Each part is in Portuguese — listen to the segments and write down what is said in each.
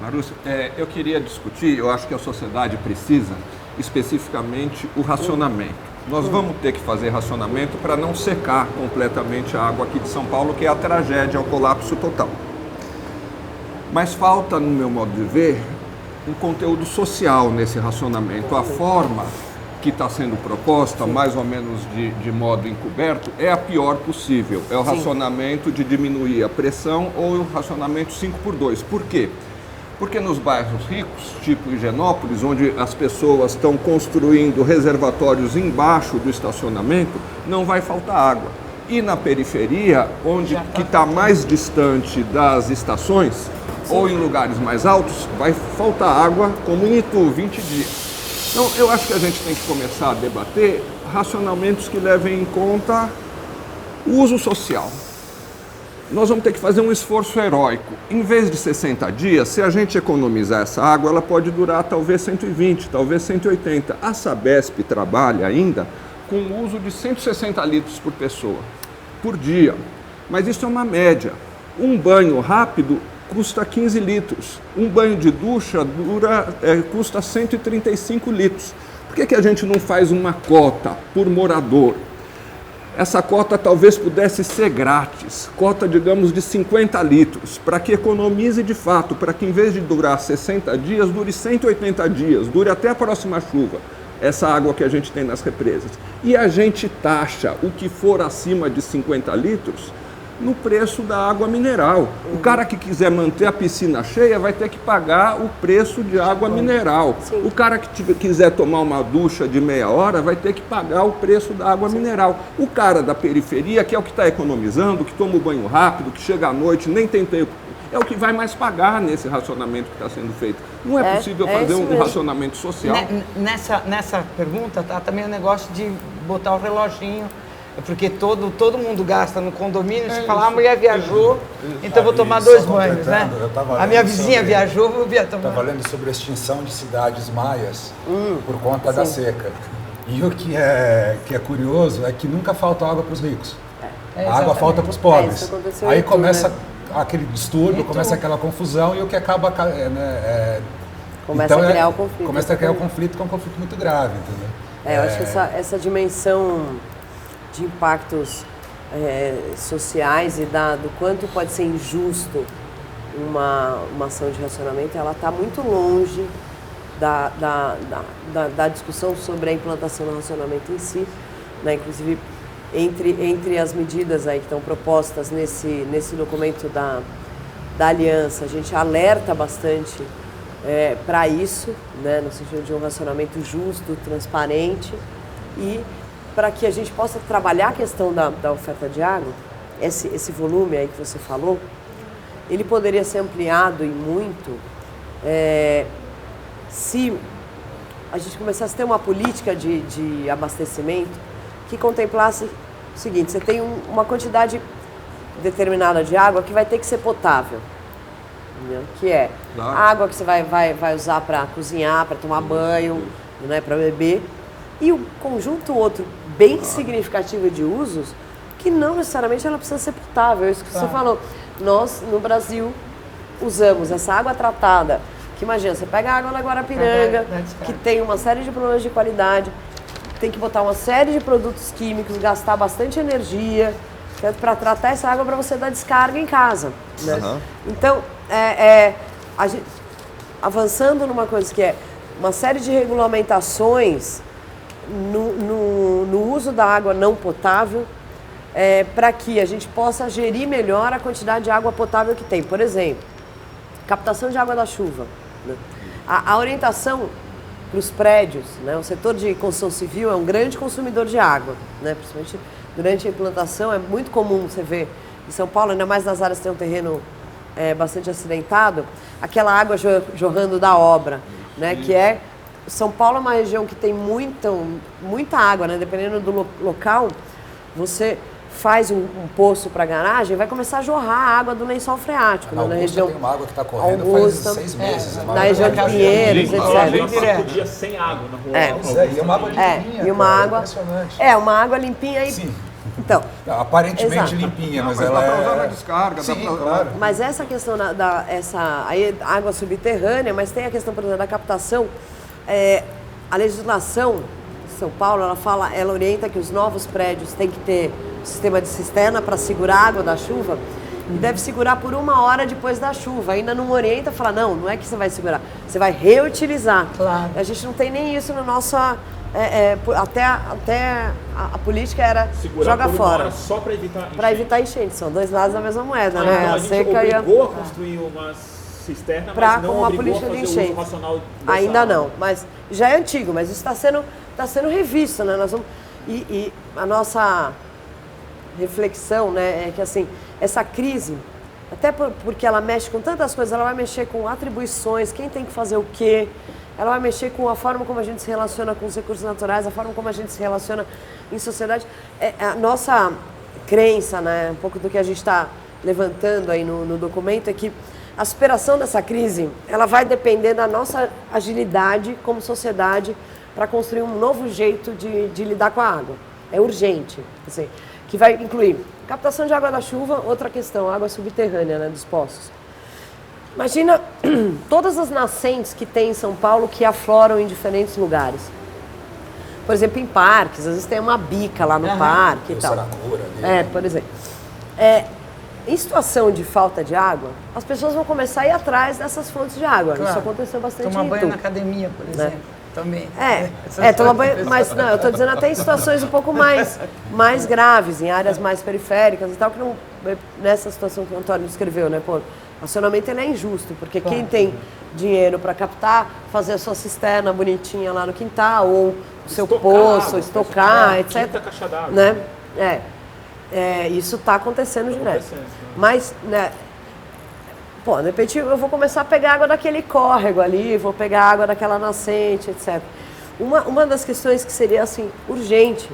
Marúcia, eu queria discutir, eu acho que a sociedade precisa, especificamente, o racionamento. Nós vamos ter que fazer racionamento para não secar completamente a água aqui de São Paulo, que é a tragédia, o colapso total. Mas falta, no meu modo de ver, um conteúdo social nesse racionamento. A forma que está sendo proposta, mais ou menos de modo encoberto, é a pior possível. É o racionamento de diminuir a pressão ou o racionamento 5x2. Por quê? Porque nos bairros ricos, tipo Higienópolis, onde as pessoas estão construindo reservatórios embaixo do estacionamento, não vai faltar água. E na periferia, onde que está mais distante das estações, ou em lugares mais altos, vai faltar água, como em Itu, 20 dias. Então, eu acho que a gente tem que começar a debater racionamentos que levem em conta o uso social. Nós vamos ter que fazer um esforço heróico. Em vez de 60 dias, se a gente economizar essa água, ela pode durar talvez 120, talvez 180. A Sabesp trabalha ainda com o uso de 160 litros por pessoa, por dia. Mas isso é uma média. Um banho rápido custa 15 litros. Um banho de ducha custa 135 litros. Por que a gente não faz uma cota por morador? Essa cota talvez pudesse ser grátis, cota, digamos, de 50 litros, para que economize de fato, para que em vez de durar 60 dias, dure 180 dias, dure até a próxima chuva, essa água que a gente tem nas represas. E a gente taxa o que for acima de 50 litros no preço da água mineral. O cara que quiser manter a piscina cheia vai ter que pagar o preço de água mineral. Sim. O cara que quiser tomar uma ducha de meia hora vai ter que pagar o preço da água mineral. O cara da periferia, que é o que está economizando, que toma o banho rápido, que chega à noite, nem tem tempo, é o que vai mais pagar nesse racionamento que está sendo feito. Não é possível fazer um racionamento social? Nessa pergunta tá também o negócio de botar o reloginho. Porque todo mundo gasta no condomínio, se falar, a mulher viajou, então vou tomar 2 banhos, né? A minha vizinha viajou, vou tomar. Estava lendo sobre a extinção de cidades maias por conta da seca. E o que é curioso é que nunca falta água para os ricos. A água falta para os pobres. Aí começa aquele distúrbio, começa aquela confusão e o que acaba... Começa a criar o conflito. Começa a criar o conflito, que é um conflito muito grave, entendeu? Eu acho que essa dimensão de impactos sociais e do quanto pode ser injusto uma ação de racionamento, ela está muito longe da discussão sobre a implantação do racionamento em si, né? Inclusive entre as medidas aí que estão propostas nesse documento da aliança, a gente alerta bastante para isso, né? No sentido de um racionamento justo, transparente e para que a gente possa trabalhar a questão da oferta de água, esse volume aí que você falou, ele poderia ser ampliado e muito se a gente começasse a ter uma política de abastecimento que contemplasse o seguinte: você tem uma quantidade determinada de água que vai ter que ser potável, entendeu? Que é a água que você vai usar para cozinhar, para tomar banho, né, para beber, e um conjunto outro bem significativo de usos que não necessariamente ela precisa ser potável. É isso que você falou. Nós, no Brasil, usamos essa água tratada, que imagina, você pega a água da Guarapiranga, que tem uma série de problemas de qualidade, tem que botar uma série de produtos químicos, gastar bastante energia para tratar essa água para você dar descarga em casa, né? Então, a gente, avançando numa coisa que é uma série de regulamentações no uso da água não potável, para que a gente possa gerir melhor a quantidade de água potável que tem. Por exemplo, captação de água da chuva, né? A orientação para os prédios, né? O setor de construção civil é um grande consumidor de água, né? Principalmente durante a implantação, é muito comum você ver em São Paulo, ainda mais nas áreas que tem um terreno bastante acidentado, aquela água jorrando da obra, né? Que São Paulo é uma região que tem muita água, né? Dependendo do local, você faz um poço para garagem, vai começar a jorrar a água do lençol freático. Na região tem uma água que está correndo faz 6 meses. Na região de Pinheiros, etc. Por dia sem água na rua. E uma água limpinha. E uma água limpinha. E Então, aparentemente limpinha, mas ela dá para usar na é... descarga. Sim, dá pra... claro. mas essa questão aí, água subterrânea, mas tem a questão, por exemplo, da captação. A legislação de São Paulo, ela orienta que os novos prédios têm que ter sistema de cisterna para segurar a água da chuva e deve segurar por 1 hora depois da chuva. Ainda não orienta, fala, não é que você vai segurar, você vai reutilizar. Claro. A gente não tem nem isso no nosso... até a política era segurar joga por fora. 1 hora só para evitar enchente. Para evitar enchente. São dois lados da mesma moeda, né? Então A a gente seca obrigou a construir uma cisterna, mas não uma obrigou a política de fazer o uso enchente. racional dessa Ainda água. não, mas já é antigo, mas isso está sendo revisto, né? Nós vamos, e a nossa reflexão, né, é que assim, essa crise, até porque ela mexe com tantas coisas, ela vai mexer com atribuições, quem tem que fazer o quê, ela vai mexer com a forma como a gente se relaciona com os recursos naturais, a forma como a gente se relaciona em sociedade. A nossa crença, né, um pouco do que a gente está levantando aí no documento, é que a superação dessa crise, ela vai depender da nossa agilidade como sociedade para construir um novo jeito de lidar com a água. É urgente, assim, que vai incluir captação de água da chuva, outra questão, água subterrânea, né, dos poços. Imagina todas as nascentes que tem em São Paulo que afloram em diferentes lugares. Por exemplo, em parques, às vezes tem uma bica lá no parque e tal. Por exemplo. Em situação de falta de água, as pessoas vão começar a ir atrás dessas fontes de água. Claro. Isso aconteceu bastante Tomar em banho na academia, por exemplo. Também. Tomar banho, mas não, eu estou dizendo até em situações um pouco mais graves, em áreas mais periféricas e tal, que não, nessa situação que o Antônio descreveu, né, pô, o racionamento ele é injusto, porque quem tem dinheiro para captar, fazer a sua cisterna bonitinha lá no quintal, ou o seu poço, estocar, etc. Caixa d'água. Né? Isso está acontecendo direto. Mas, né, pô, de repente eu vou começar a pegar água daquele córrego ali, vou pegar água daquela nascente, etc. Uma das questões que seria, assim, urgente,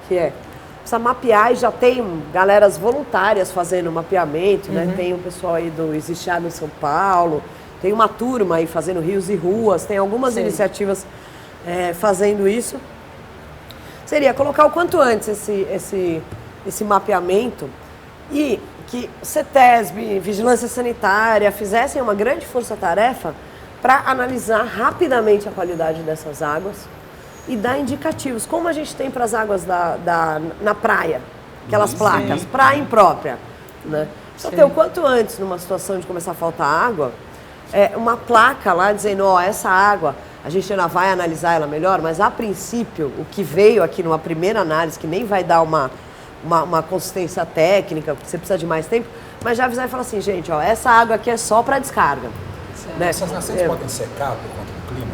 que precisa mapear, e já tem galeras voluntárias fazendo mapeamento, né? Tem o pessoal aí do Existe Água em São Paulo, tem uma turma aí fazendo rios e ruas, tem algumas iniciativas fazendo isso. Seria colocar o quanto antes esse mapeamento e que CETESB, Vigilância Sanitária, fizessem uma grande força-tarefa para analisar rapidamente a qualidade dessas águas e dar indicativos, como a gente tem para as águas na praia, aquelas placas, praia imprópria, né? Só ter o quanto antes, numa situação de começar a faltar água, uma placa lá dizendo, essa água, a gente ainda vai analisar ela melhor, mas a princípio, o que veio aqui numa primeira análise, que nem vai dar uma consistência técnica, porque você precisa de mais tempo, mas já avisar e falar assim, gente, essa água aqui é só para descarga. Né? Essas nascentes podem secar por conta do clima?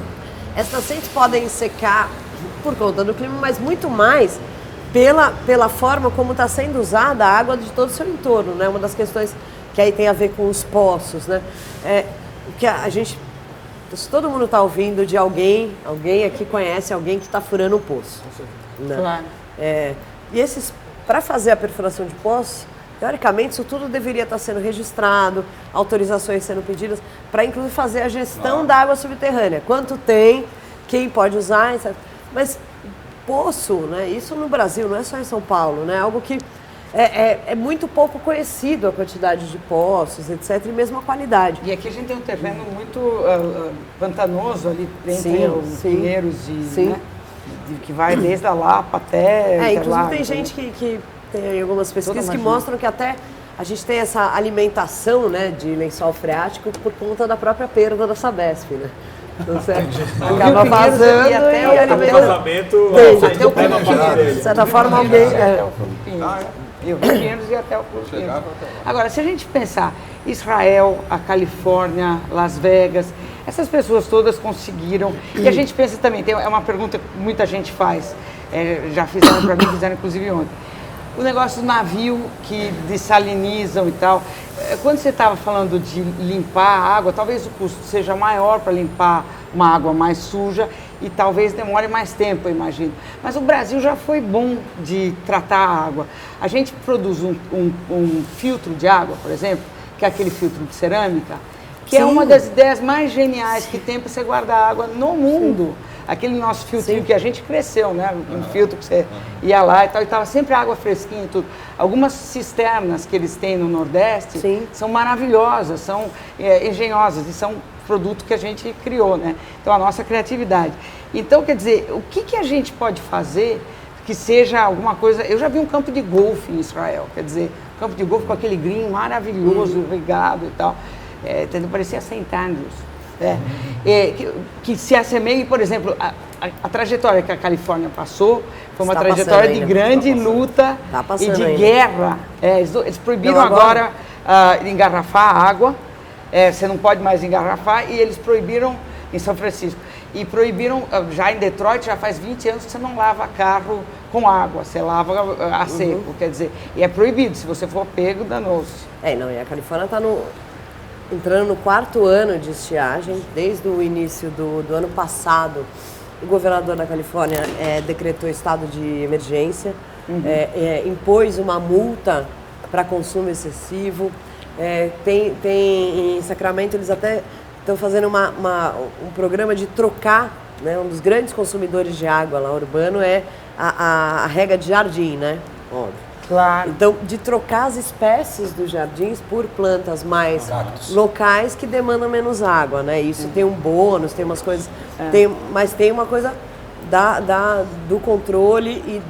Essas nascentes podem secar por conta do clima, mas muito mais pela forma como está sendo usada a água de todo o seu entorno, né? Uma das questões que aí tem a ver com os poços, né? Que a gente, se todo mundo está ouvindo de alguém aqui conhece alguém que está furando um poço. Né? Claro. E para fazer a perfuração de poços, teoricamente isso tudo deveria estar sendo registrado, autorizações sendo pedidas, para inclusive fazer a gestão da água subterrânea. Quanto tem, quem pode usar, etc. Mas poço, né, isso no Brasil, não é só em São Paulo, né, algo que é muito pouco conhecido a quantidade de poços, etc., e mesmo a qualidade. E aqui a gente tem um terreno muito pantanoso ali entre os Pinheiros que vai desde a Lapa até... inclusive tem gente que tem algumas pesquisas que mostram que até a gente tem essa alimentação, né, de lençol freático por conta da própria perda da Sabesp, né? Então você acaba vazando e vazamento até o Pinheiros. De certa forma alguém... E o Pinheiros e até o Pinheiros. Agora, se a gente pensar Israel, a Califórnia, Las Vegas, essas pessoas todas conseguiram. E a gente pensa também, é uma pergunta que muita gente faz, já fizeram para mim, fizeram inclusive ontem. O negócio do navio que dessalinizam e tal. Quando você estava falando de limpar a água, talvez o custo seja maior para limpar uma água mais suja e talvez demore mais tempo, eu imagino. Mas o Brasil já foi bom de tratar a água. A gente produz um filtro de água, por exemplo, que é aquele filtro de cerâmica, que é uma das ideias mais geniais que tem para você guardar água no mundo. aquele nosso filtrinho que a gente cresceu, né? Um filtro que você ia lá e tal, e estava sempre água fresquinha e tudo. Algumas cisternas que eles têm no Nordeste são maravilhosas, são engenhosas e são produto que a gente criou, né? Então, a nossa criatividade. Então, quer dizer, o que a gente pode fazer que seja alguma coisa... Eu já vi um campo de golfe em Israel, quer dizer, um campo de golfe com aquele green maravilhoso, irrigado e tal. Entendeu? Parecia St. Andrews. Que se assemelhe, por exemplo, a trajetória que a Califórnia passou foi uma trajetória de grande luta e de guerra. Eles proibiram agora engarrafar a água, você não pode mais engarrafar, e eles proibiram em São Francisco. E proibiram, já em Detroit, já faz 20 anos que você não lava carro com água, você lava a seco, quer dizer, e é proibido, se você for pego, danou-se. E a Califórnia está entrando no 4º ano de estiagem, desde o início do ano passado. O governador da Califórnia decretou estado de emergência, impôs uma multa para consumo excessivo. Tem em Sacramento, eles até estão fazendo um programa de trocar, né? Um dos grandes consumidores de água lá urbano é a rega de jardim, né? Óbvio. Claro. Então, de trocar as espécies dos jardins por plantas mais locais que demandam menos água, né? Isso tem um bônus, tem umas coisas... Mas tem uma coisa do controle e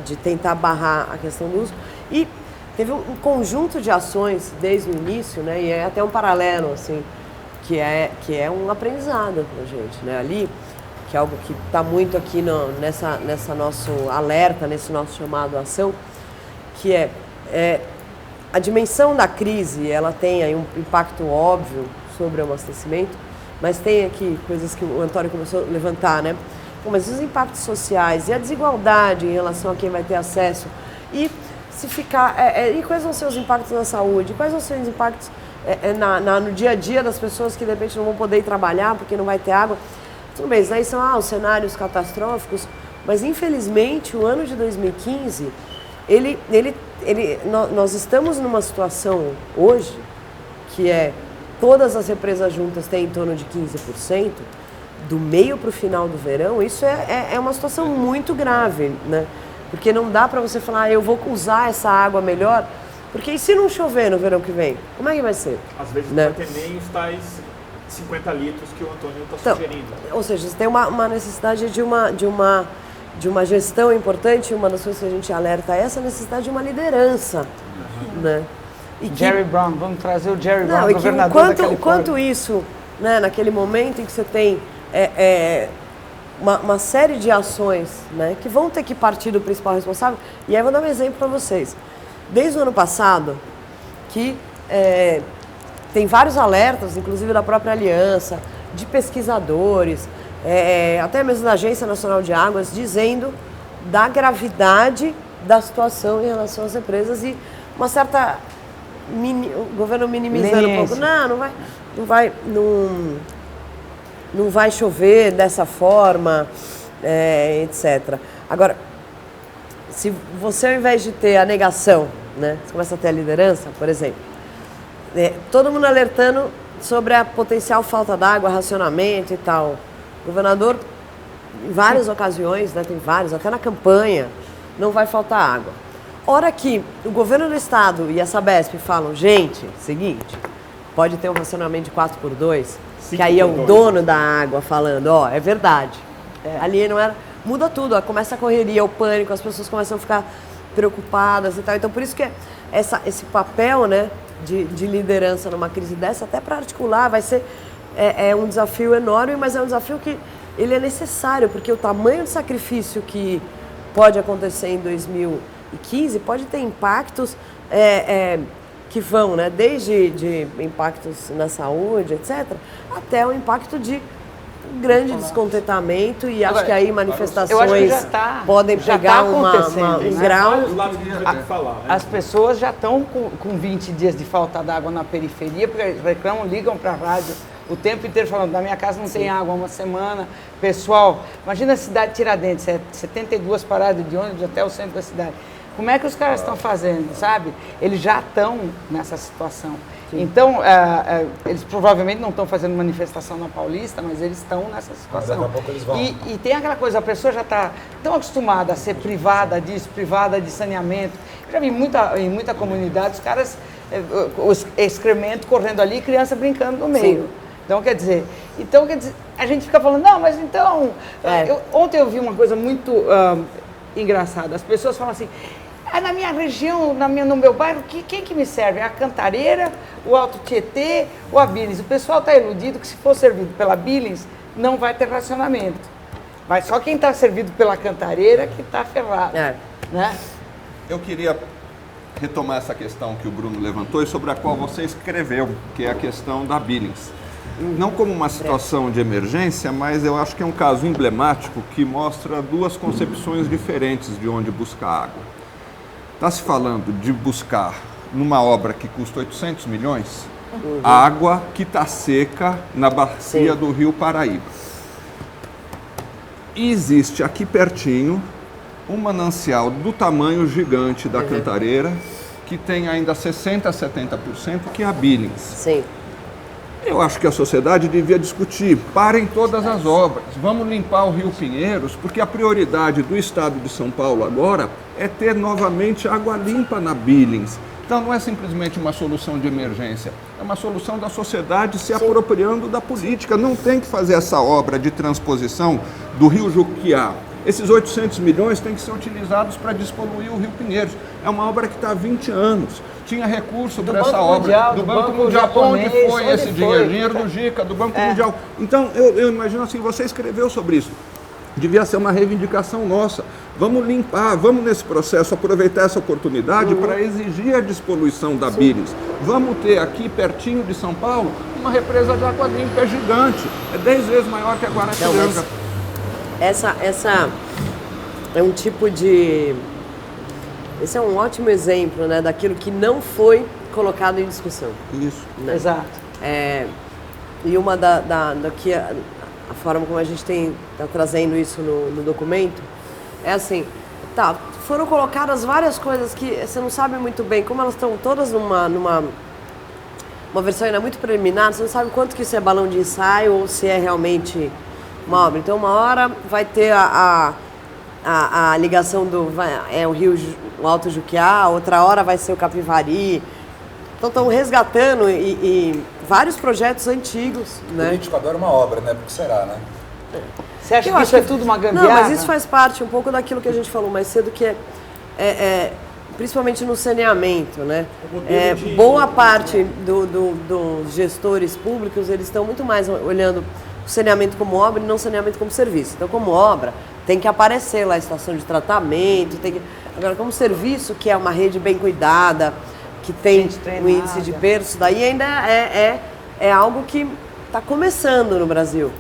de tentar barrar a questão do uso. E teve um conjunto de ações desde o início, né? E é até um paralelo, assim, que é um aprendizado pra gente, né? Ali, que é algo que está muito aqui nessa nosso alerta, nesse nosso chamado à ação, que é a dimensão da crise, ela tem aí um impacto óbvio sobre o abastecimento, mas tem aqui coisas que o Antônio começou a levantar, né? Mas os impactos sociais e a desigualdade em relação a quem vai ter acesso e se ficar... e quais vão ser os impactos na saúde? Quais vão ser os impactos no dia a dia das pessoas que de repente não vão poder ir trabalhar porque não vai ter água? Tudo bem, daí são os cenários catastróficos, mas infelizmente o ano de 2015, nós estamos numa situação hoje que todas as represas juntas têm em torno de 15%, do meio para o final do verão, isso é uma situação muito grave, né? Porque não dá para você falar, eu vou usar essa água melhor, porque e se não chover no verão que vem? Como é que vai ser? Às vezes não vai ter nem os tais 50 litros que o Antônio está sugerindo. Ou seja, você tem uma necessidade de uma gestão importante, uma das coisas que a gente alerta é essa necessidade de uma liderança, né? Jerry Brown, vamos trazer o Jerry Brown, governador da Califórnia. Quanto isso, né, naquele momento em que você tem uma série de ações, né, que vão ter que partir do principal responsável, e aí eu vou dar um exemplo para vocês. Desde o ano passado, que tem vários alertas, inclusive da própria Aliança, de pesquisadores, até mesmo da Agência Nacional de Águas, dizendo da gravidade da situação em relação às represas e uma certa... o governo minimizando um pouco. Não vai chover dessa forma, etc. Agora, se você ao invés de ter a negação, né, você começa a ter a liderança, por exemplo, todo mundo alertando sobre a potencial falta d'água, racionamento e tal. O governador, em várias ocasiões, né, tem vários, até na campanha, não vai faltar água. Hora que o governo do estado e a Sabesp falam, gente, seguinte, pode ter um racionamento de 4x2, que aí é o dono da água falando, é verdade. Ali não era... Muda tudo, começa a correria, o pânico, as pessoas começam a ficar preocupadas e tal. Então, por isso que esse papel, né, de liderança numa crise dessa, até para articular, vai ser um desafio enorme, mas é um desafio que ele é necessário, porque o tamanho de sacrifício que pode acontecer em 2015 pode ter impactos que vão, né, desde de impactos na saúde, etc., até o impacto de grande descontentamento e acho que aí manifestações podem pegar um grau. As pessoas já estão com 20 dias de falta d'água na periferia, porque eles reclamam, ligam para a rádio o tempo inteiro falando, na minha casa não tem água há uma semana. Pessoal, imagina a cidade de Tiradentes, 72 paradas de ônibus até o centro da cidade. Como é que os caras estão fazendo, sabe? Eles já estão nessa situação. Então, eles provavelmente não estão fazendo manifestação na Paulista, mas eles estão nessa situação. Daqui a pouco eles vão. E tem aquela coisa, a pessoa já está tão acostumada a ser privada disso, privada de saneamento. Eu já vi em muita comunidade os caras, os excrementos correndo ali, criança brincando no meio. Sim. Então, quer dizer, a gente fica falando, não, mas então... ontem eu vi uma coisa muito engraçada. As pessoas falam assim, na minha região, no meu bairro, quem que me serve? A Cantareira, o Alto Tietê ou a Billings? O pessoal está iludido que se for servido pela Billings, não vai ter racionamento. Mas só quem está servido pela Cantareira que está ferrado. Né? Eu queria retomar essa questão que o Bruno levantou e sobre a qual você escreveu, que é a questão da Billings. Não como uma situação de emergência, mas eu acho que é um caso emblemático que mostra duas concepções diferentes de onde buscar água. Está se falando de buscar, numa obra que custa 800 milhões, água que está seca na bacia do Rio Paraíba. E existe aqui pertinho um manancial do tamanho gigante da Cantareira, que tem ainda 60% a 70%, que é a Billings. Sim. Eu acho que a sociedade devia discutir, parem todas as obras, vamos limpar o Rio Pinheiros, porque a prioridade do Estado de São Paulo agora é ter novamente água limpa na Billings. Então não é simplesmente uma solução de emergência, é uma solução da sociedade se apropriando da política. Não tem que fazer essa obra de transposição do Rio Juquiá. Esses 800 milhões têm que ser utilizados para despoluir o Rio Pinheiros. É uma obra que está há 20 anos. Tinha recurso para essa obra do Banco Mundial. Onde foi esse dinheiro? Dinheiro do JICA, do Banco Mundial. Então, eu imagino assim, você escreveu sobre isso. Devia ser uma reivindicação nossa. Vamos limpar, vamos nesse processo aproveitar essa oportunidade para exigir a despoluição da Billings. Vamos ter aqui, pertinho de São Paulo, uma represa de água limpa, é gigante. É 10 vezes maior que a Guaratiranga. Essa é um tipo de... Esse é um ótimo exemplo, né, daquilo que não foi colocado em discussão. Isso. Né? Exato. E uma a forma como a gente está trazendo isso no documento é assim, foram colocadas várias coisas que você não sabe muito bem, como elas estão todas numa versão ainda muito preliminar, você não sabe quanto que isso é balão de ensaio ou se é realmente uma obra. Então, uma hora vai ter a ligação o Rio o Alto Juquiá, outra hora vai ser o Capivari. Então, estão resgatando e vários projetos antigos. O político adora uma obra, né? Porque será, né? Você acha que isso é tudo uma gambiarra? Não, mas isso faz parte um pouco daquilo que a gente falou mais cedo, que principalmente no saneamento, né? Boa parte dos gestores públicos, eles estão muito mais olhando o saneamento como obra e não saneamento como serviço. Então, como obra, tem que aparecer lá a estação de tratamento, agora como serviço, que é uma rede bem cuidada, que tem um índice de berço, daí ainda é algo que está começando no Brasil.